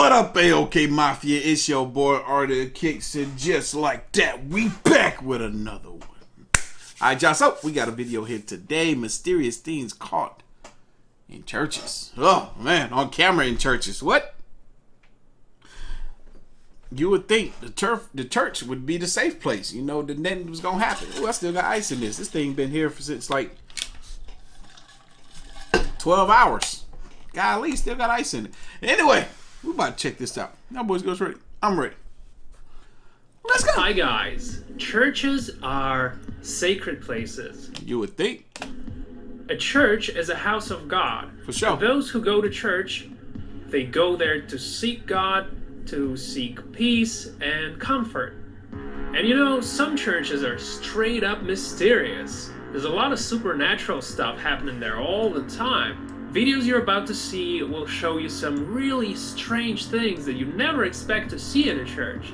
What up, AOK Mafia? It's your boy Artofkickz, and just like that, we back with another one. Alright, y'all, so we got a video here today. Mysterious things caught in churches. Oh, man, on camera in churches. What? You would think the church would be the safe place. You know, that nothing was going to happen. Oh, I still got ice in this. This thing been here since like 12 hours. Golly, still got ice in it. Anyway, we about to check this out. Now, boys, girls, ready? I'm ready. Let's go. Hi, guys. Churches are sacred places. You would think. A church is a house of God. For sure. For those who go to church, they go there to seek God, to seek peace and comfort. And you know, some churches are straight up mysterious. There's a lot of supernatural stuff happening there all the time. Videos you're about to see will show you some really strange things that you never expect to see in a church.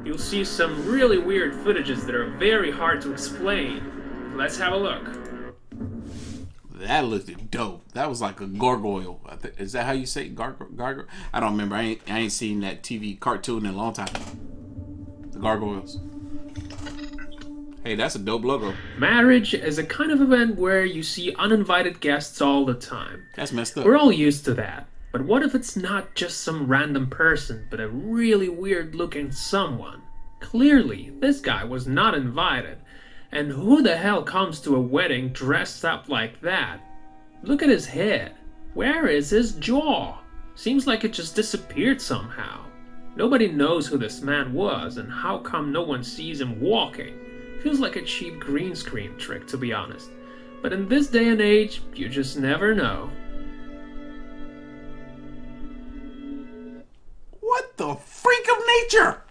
You'll see some really weird footages that are very hard to explain. Let's have a look. That looked dope. That was like a gargoyle. Is that how you say gargoyle? I don't remember. I ain't seen that TV cartoon in a long time. The gargoyles. Hey, that's a dope logo. Marriage is a kind of event where you see uninvited guests all the time. That's messed up. We're all used to that. But what if it's not just some random person, but a really weird looking someone? Clearly, this guy was not invited. And who the hell comes to a wedding dressed up like that? Look at his head. Where is his jaw? Seems like it just disappeared somehow. Nobody knows who this man was, and how come no one sees him walking? Feels like a cheap green screen trick, to be honest. But in this day and age, you just never know. What the freak of nature?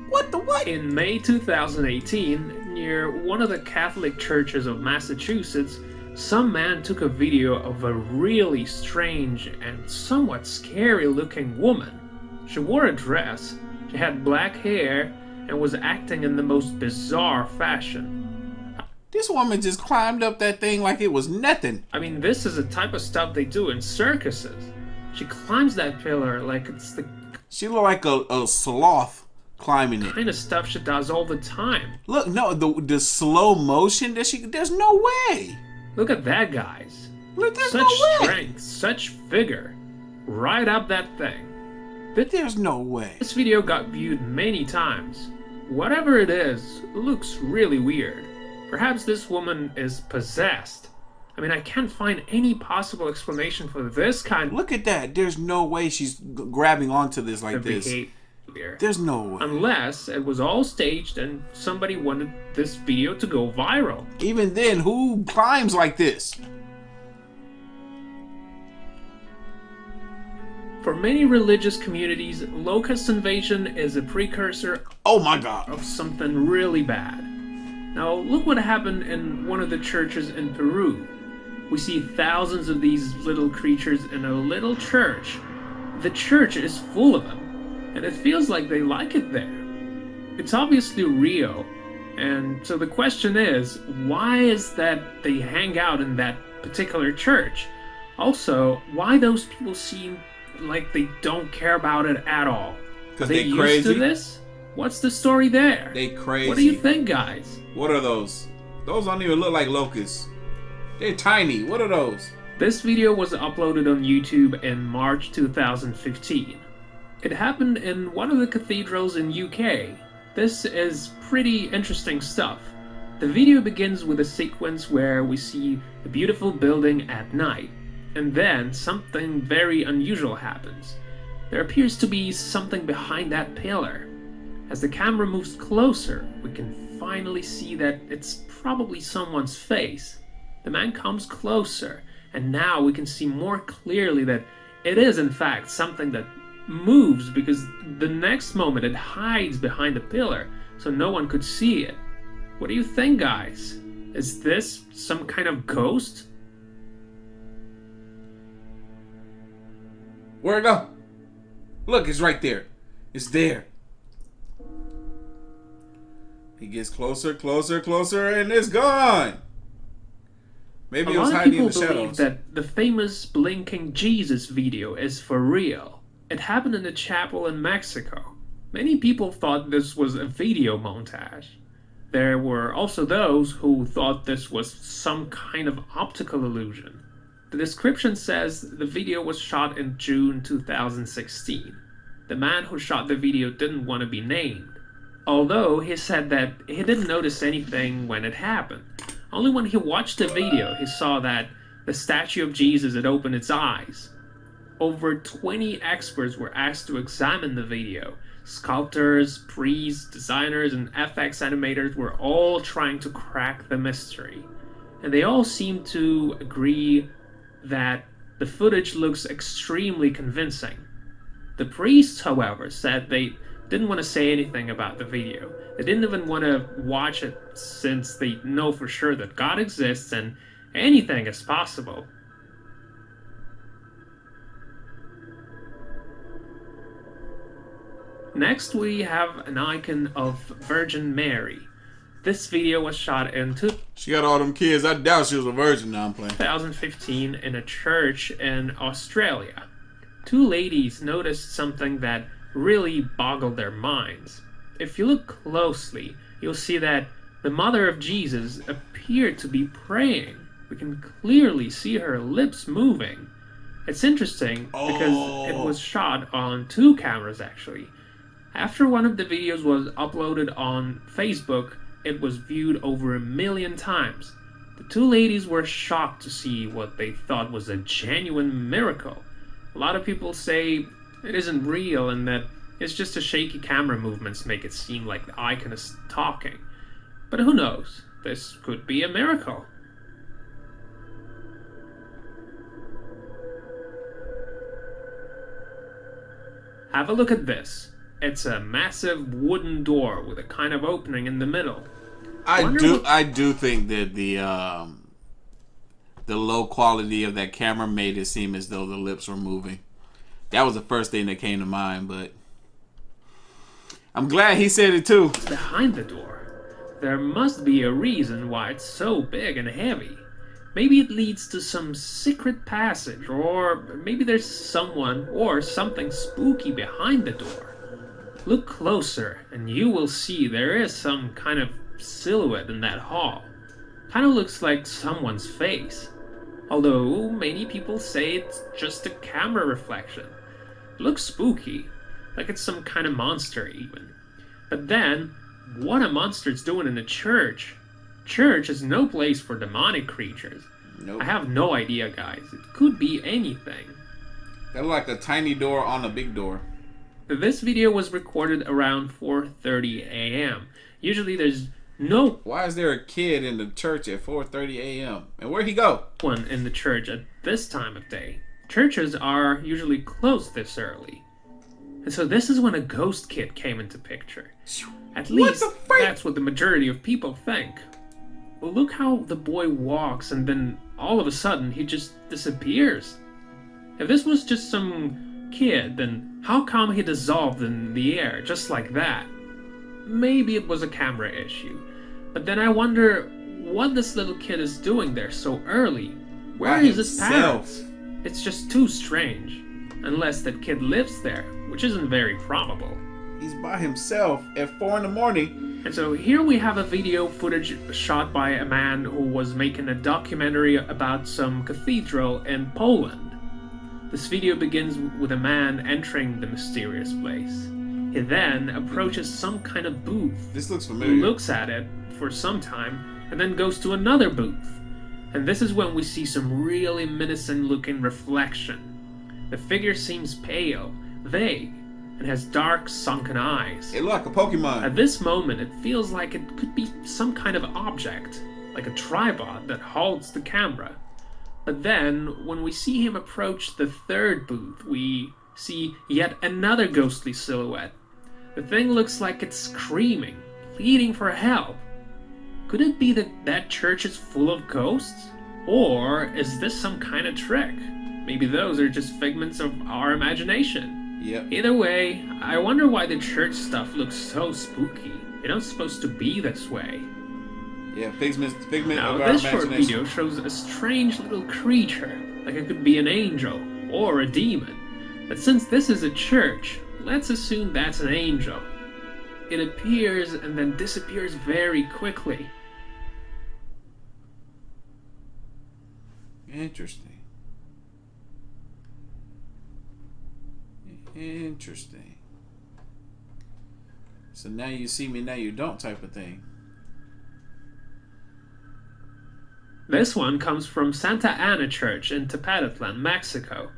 What the what? In May 2018, near one of the Catholic churches of Massachusetts, some man took a video of a really strange and somewhat scary looking woman. She wore a dress, she had black hair, and was acting in the most bizarre fashion. This woman just climbed up that thing like it was nothing. I mean, this is the type of stuff they do in circuses. She climbs that pillar like it's the She looked like a sloth climbing it. kind of stuff she does all the time. Look, no, the slow motion that there's no way. Look at that, guys. Look, there's Such no way. strength, such vigor. Right up that thing. There's no way. This video got viewed many times. Whatever it is, it looks really weird. Perhaps this woman is possessed. I mean, I can't find any possible explanation for this kind of Look at that. There's no way she's grabbing onto this like this. behavior. There's no way. Unless it was all staged and somebody wanted this video to go viral. Even then, who climbs like this? For many religious communities, locust invasion is a precursor Oh my God. of something really bad. Now, look what happened in one of the churches in Peru. We see thousands of these little creatures in a little church. The church is full of them, and it feels like they like it there. It's obviously real, and so the question is, why is that they hang out in that particular church? Also, why those people seem like they don't care about it at all? Because They they used crazy. to this? What's the story there? They crazy. What do you think, guys? What are those? Those don't even look like locusts. They're tiny. What are those? This video was uploaded on YouTube in March 2015. It happened in one of the cathedrals in UK. This is pretty interesting stuff. The video begins with a sequence where we see a beautiful building at night, and then something very unusual happens. There appears to be something behind that pillar. As the camera moves closer, we can finally see that it's probably someone's face. The man comes closer, and now we can see more clearly that it is in fact something that moves, because the next moment it hides behind the pillar so no one could see it. What do you think, guys? Is this some kind of ghost? Where'd it go? Look, it's right there. It's there. He gets closer, closer, closer, and it's gone. Maybe A it was lot of hiding in people the believe shadows. that the famous Blinking Jesus video is for real. It happened in a chapel in Mexico. Many people thought this was a video montage. There were also those who thought this was some kind of optical illusion. The description says the video was shot in June 2016. The man who shot the video didn't want to be named, although he said that he didn't notice anything when it happened. Only when he watched the video he saw that the statue of Jesus had opened its eyes. Over 20 experts were asked to examine the video. Sculptors, priests, designers, and FX animators were all trying to crack the mystery. And they all seemed to agree that the footage looks extremely convincing. The priests, however, said they didn't want to say anything about the video. They didn't even want to watch it since they know for sure that God exists and anything is possible. Next, we have an icon of Virgin Mary. This video was shot in She got all them kids. I doubt she was a virgin. Now I'm playing. 2015 in a church in Australia. Two ladies noticed something that really boggled their minds. If you look closely, you'll see that the mother of Jesus appeared to be praying. We can clearly see her lips moving. It's interesting because it was shot on two cameras actually. After one of the videos was uploaded on Facebook, it was viewed over 1 million times. The two ladies were shocked to see what they thought was a genuine miracle. A lot of people say it isn't real and that it's just the shaky camera movements make it seem like the icon is talking. But who knows? This could be a miracle. Have a look at this. It's a massive wooden door with a kind of opening in the middle. I do think that the low quality of that camera made it seem as though the lips were moving. That was the first thing that came to mind, but I'm glad he said it too. Behind the door, there must be a reason why it's so big and heavy. Maybe it leads to some secret passage, or maybe there's someone or something spooky behind the door. Look closer and you will see there is some kind of silhouette in that hall. Kind of looks like someone's face. Although many people say it's just a camera reflection. It looks spooky, like it's some kind of monster even. But then, what a monster's doing in a church? Church is no place for demonic creatures. Nope. I have no idea, guys. It could be anything. That looked like a tiny door on a big door. This video was recorded around 4:30 a.m. Usually there's no Why is there a kid in the church at 4:30 a.m.? And where'd he go? one in the church at this time of day. Churches are usually closed this early. And so this is when a ghost kid came into picture. At least that's what the majority of people think. Well, look how the boy walks and then all of a sudden he just disappears. If this was just some kid, then how come he dissolved in the air just like that? Maybe it was a camera issue. But then I wonder what this little kid is doing there so early. Where is his parents? It's just too strange. Unless that kid lives there, which isn't very probable. He's by himself at 4 in the morning. And so here we have a video footage shot by a man who was making a documentary about some cathedral in Poland. This video begins with a man entering the mysterious place. He then approaches some kind of booth. This looks familiar. Looks at it for some time and then goes to another booth. And this is when we see some really menacing looking reflection. The figure seems pale, vague, and has dark sunken eyes. It looked like a Pokemon. At this moment it feels like it could be some kind of object, like a tripod that holds the camera. But then, when we see him approach the third booth, we see yet another ghostly silhouette. The thing looks like it's screaming, pleading for help. Could it be that that church is full of ghosts? Or is this some kind of trick? Maybe those are just figments of our imagination. Yep. Either way, I wonder why the church stuff looks so spooky. It's not supposed to be this way. Yeah, figment Now, of our this short imagination. video shows a strange little creature, like it could be an angel or a demon. But since this is a church, let's assume that's an angel. It appears and then disappears very quickly. Interesting. Interesting. So now you see me, now you don't type of thing. This one comes from Santa Ana Church in Tepatitlan, Mexico.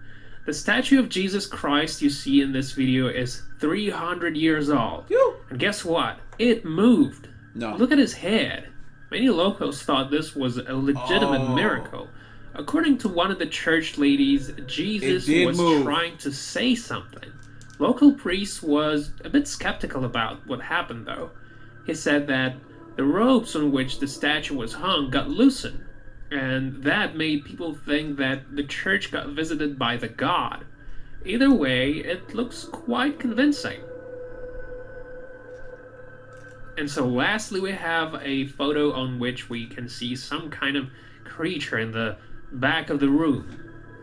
The statue of Jesus Christ you see in this video is 300 years old. Yo. And guess what? It moved. No. Look at his head. Many locals thought this was a legitimate miracle. According to one of the church ladies, Jesus was trying to say something. Local priest was a bit skeptical about what happened though. He said that the ropes on which the statue was hung got loosened, and that made people think that the church got visited by the god. Either way, it looks quite convincing. And so lastly we have a photo on which we can see some kind of creature in the back of the room.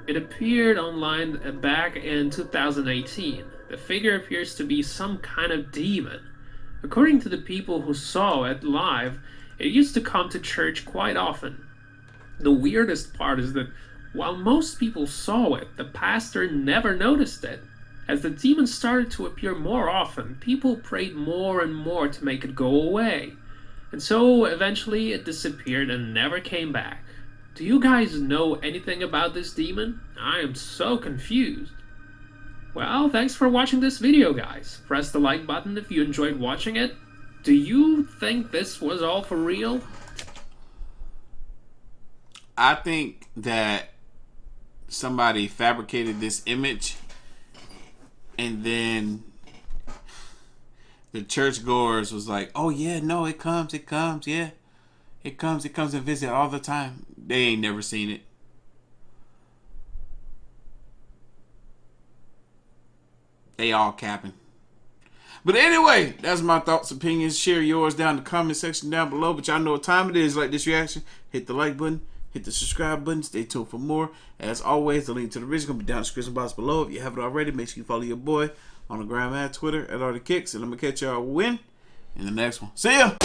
It appeared online back in 2018. The figure appears to be some kind of demon. According to the people who saw it live, it used to come to church quite often. The weirdest part is that while most people saw it, the pastor never noticed it. As the demon started to appear more often, people prayed more and more to make it go away. And so eventually it disappeared and never came back. Do you guys know anything about this demon? I am so confused. Well, thanks for watching this video, guys. Press the like button if you enjoyed watching it. Do you think this was all for real? I think that somebody fabricated this image and then the churchgoers was like, oh yeah, no, it comes, yeah. It comes and visit all the time. They ain't never seen it. They all capping. But anyway, that's my thoughts, opinions. Share yours down in the comment section down below. But y'all know what time it is. Like this reaction, hit the like button, hit the subscribe button. Stay tuned for more. As always, the link to the video is going to be down in the description box below. If you haven't already, make sure you follow your boy on the gram and Twitter at Artofkickz. And I'm going to catch y'all in the next one. See ya!